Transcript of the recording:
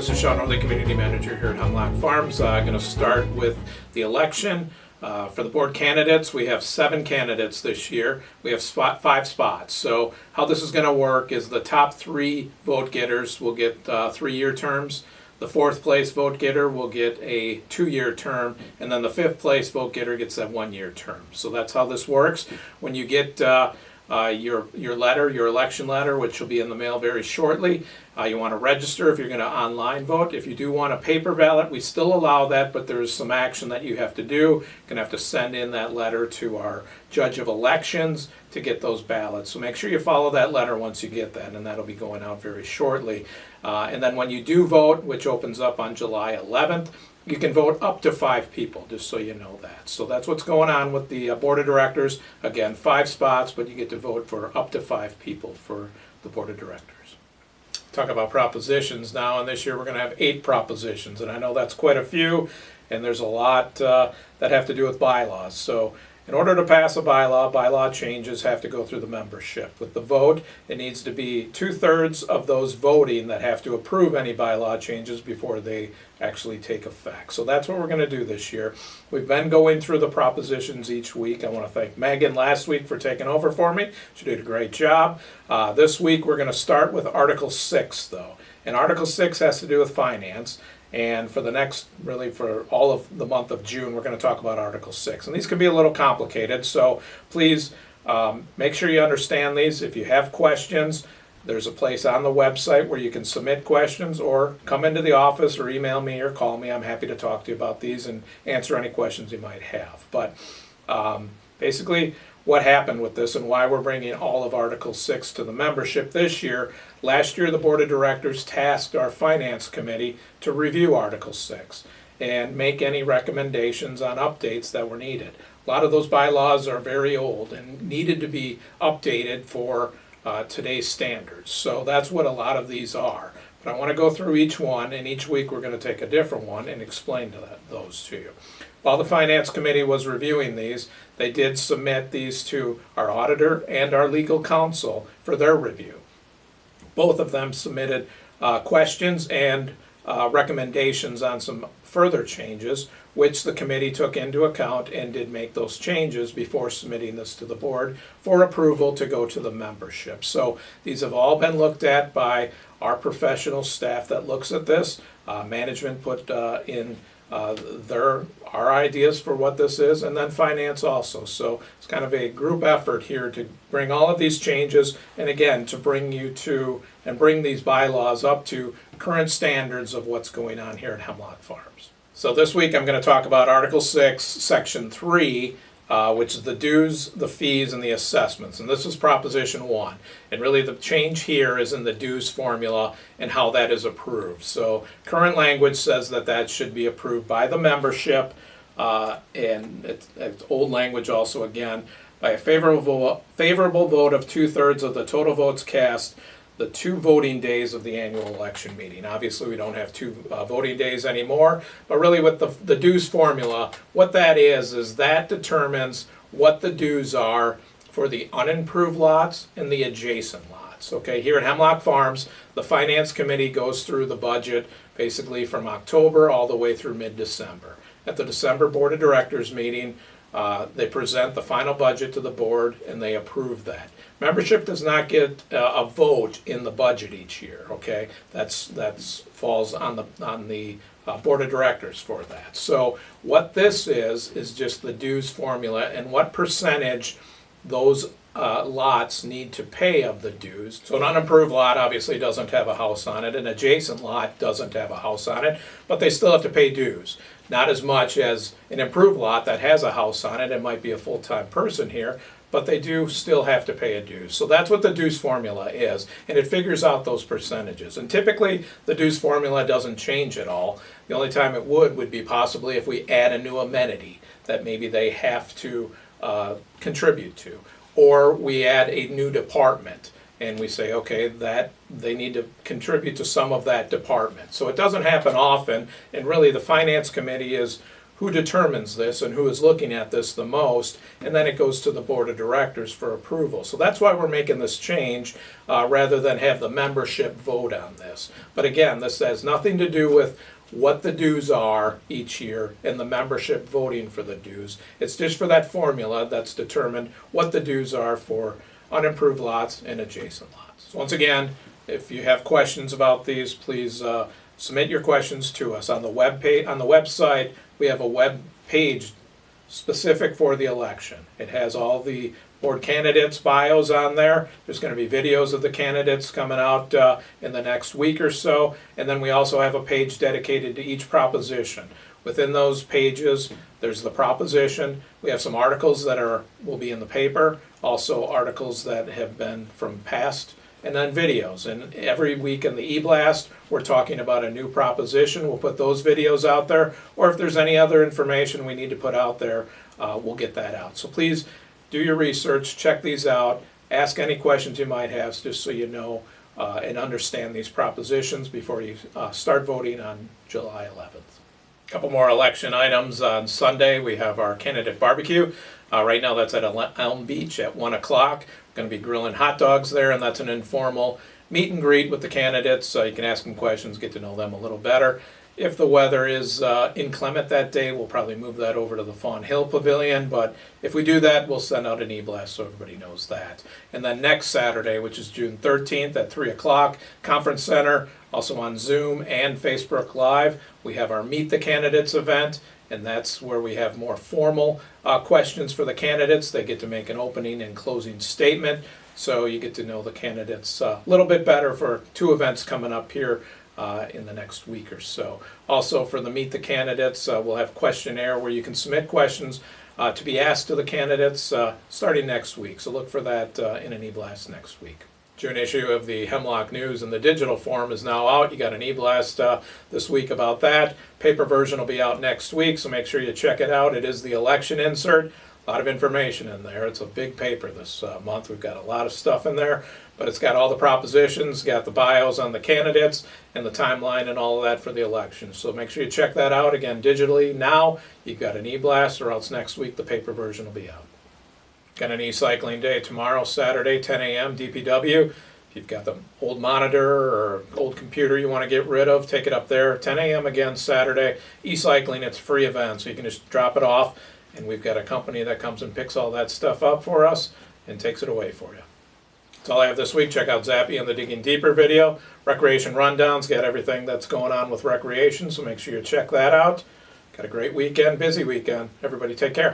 This is Shaun Nordlie, Community Manager here at Hemlock Farms. I'm going to start with the election. For the board candidates, we have 7 candidates this year. We have 5 spots. So how this is going to work is the top 3 vote getters will get 3-year terms. The 4th place vote getter will get a 2-year term, and then the 5th place vote getter gets that 1-year term. So that's how this works. When you get your letter, your election letter, which will be in the mail very shortly, you want to register if you're going to online vote. If you do want a paper ballot, we still allow that, but there's some action that you have to do. You're going to have to send in that letter to our judge of elections to get those ballots. So make sure you follow that letter once you get that, and that'll be going out very shortly. And then when you do vote, which opens up on July 11th, you can vote up to 5 people, just so you know that. So that's what's going on with the board of directors. Again, 5 spots, but you get to vote for up to 5 people for the board of directors. Talk about propositions now, and this year we're going to have 8 propositions, and I know that's quite a few, and there's a lot that have to do with bylaws. So in order to pass a bylaw changes have to go through the membership. With the vote, it needs to be 2/3 of those voting that have to approve any bylaw changes before they actually take effect. So that's what we're going to do this year. We've been going through the propositions each week. I want to thank Megan last week for taking over for me. She did a great job. This week we're going to start with Article 6 though. And Article 6 has to do with finance. And for the next, really for all of the month of June, we're going to talk about Article 6. And these can be a little complicated, so please make sure you understand these. If you have questions, there's a place on the website where you can submit questions, or come into the office or email me or call me. I'm happy to talk to you about these and answer any questions you might have. But basically, what happened with this and why we're bringing all of Article 6 to the membership this year. Last year, the Board of Directors tasked our Finance Committee to review Article 6 and make any recommendations on updates that were needed. A lot of those bylaws are very old and needed to be updated for today's standards. So that's what a lot of these are. But I want to go through each one, and each week we're going to take a different one and explain those to you. While the Finance Committee was reviewing these, they did submit these to our auditor and our legal counsel for their review. Both of them submitted questions and recommendations on some further changes, which the committee took into account and did make those changes before submitting this to the board for approval to go to the membership. So these have all been looked at by our professional staff that looks at this. Management put in our ideas for what this is, and then finance also. So it's kind of a group effort here to bring all of these changes, and again, to bring you to and bring these bylaws up to current standards of what's going on here at Hemlock Farms. So this week I'm going to talk about Article 6, Section 3, which is the dues, the fees, and the assessments. And this is Proposition 1. And really the change here is in the dues formula and how that is approved. So current language says that that should be approved by the membership, and it's old language also again, by a favorable vote of 2/3 of the total votes cast the 2 voting days of the annual election meeting. Obviously we don't have 2 voting days anymore, but really with the dues formula, what that is that determines what the dues are for the unimproved lots and the adjacent lots. Okay, here at Hemlock Farms, the Finance Committee goes through the budget basically from October all the way through mid-December. At the December Board of Directors meeting, they present the final budget to the board and they approve that. Membership does not get a vote in the budget each year. Okay, that's falls on the board of directors for that. So what this is just the dues formula and what percentage those lots need to pay of the dues. So an unimproved lot obviously doesn't have a house on it, an adjacent lot doesn't have a house on it, but they still have to pay dues. Not as much as an improved lot that has a house on it. It might be a full-time person here, but they do still have to pay a dues. So that's what the dues formula is, and it figures out those percentages. And typically the dues formula doesn't change at all. The only time it would be possibly if we add a new amenity that maybe they have to contribute to, or we add a new department and we say, okay, that they need to contribute to some of that department. So it doesn't happen often, and really the Finance Committee is who determines this and who is looking at this the most, and then it goes to the board of directors for approval. So that's why we're making this change rather than have the membership vote on this. But again, this has nothing to do with what the dues are each year and the membership voting for the dues. It's just for that formula that's determined what the dues are for unimproved lots and adjacent lots. So once again, if you have questions about these, please submit your questions to us on the website. We have a web page specific for the election. It has all the board candidates' bios on there. There's going to be videos of the candidates coming out in the next week or so. And then we also have a page dedicated to each proposition. Within those pages, there's the proposition. We have some articles that will be in the paper, also articles that have been from past, and then videos. And every week in the e-blast, we're talking about a new proposition. We'll put those videos out there, or if there's any other information we need to put out there, we'll get that out. So please do your research, check these out, ask any questions you might have, just so you know and understand these propositions before you start voting on July 11th. A couple more election items. On Sunday, we have our candidate barbecue. Right now that's at Elm Beach at 1 o'clock. Going to be grilling hot dogs there, and that's an informal meet and greet with the candidates, so you can ask them questions, get to know them a little better. If the weather is inclement that day, we'll probably move that over to the Fawn Hill Pavilion, but if we do that, we'll send out an e-blast so everybody knows that. And then next Saturday, which is June 13th at 3 o'clock, Conference Center, also on Zoom and Facebook Live, we have our Meet the Candidates event, and that's where we have more formal questions for the candidates. They get to make an opening and closing statement, so you get to know the candidates a little bit better for two events coming up here in the next week or so. Also for the Meet the Candidates, we'll have questionnaire where you can submit questions to be asked to the candidates starting next week. So look for that in an e-blast next week. June issue of the Hemlock News in the digital form is now out. You got an e-blast this week about that. Paper version will be out next week, so make sure you check it out. It is the election insert. A lot of information in there. It's a big paper this month. We've got a lot of stuff in there, but it's got all the propositions, got the bios on the candidates, and the timeline and all of that for the election. So make sure you check that out again digitally now. You've got an e-blast, or else next week the paper version will be out. Got an e-cycling day tomorrow, Saturday, 10 a.m. DPW. If you've got the old monitor or old computer you want to get rid of, take it up there. 10 a.m. again Saturday. E-cycling, it's a free event, so you can just drop it off. And we've got a company that comes and picks all that stuff up for us and takes it away for you. That's all I have this week. Check out Zappy and the Digging Deeper video. Recreation Rundown's got everything that's going on with recreation, so make sure you check that out. Got a great weekend, busy weekend. Everybody take care.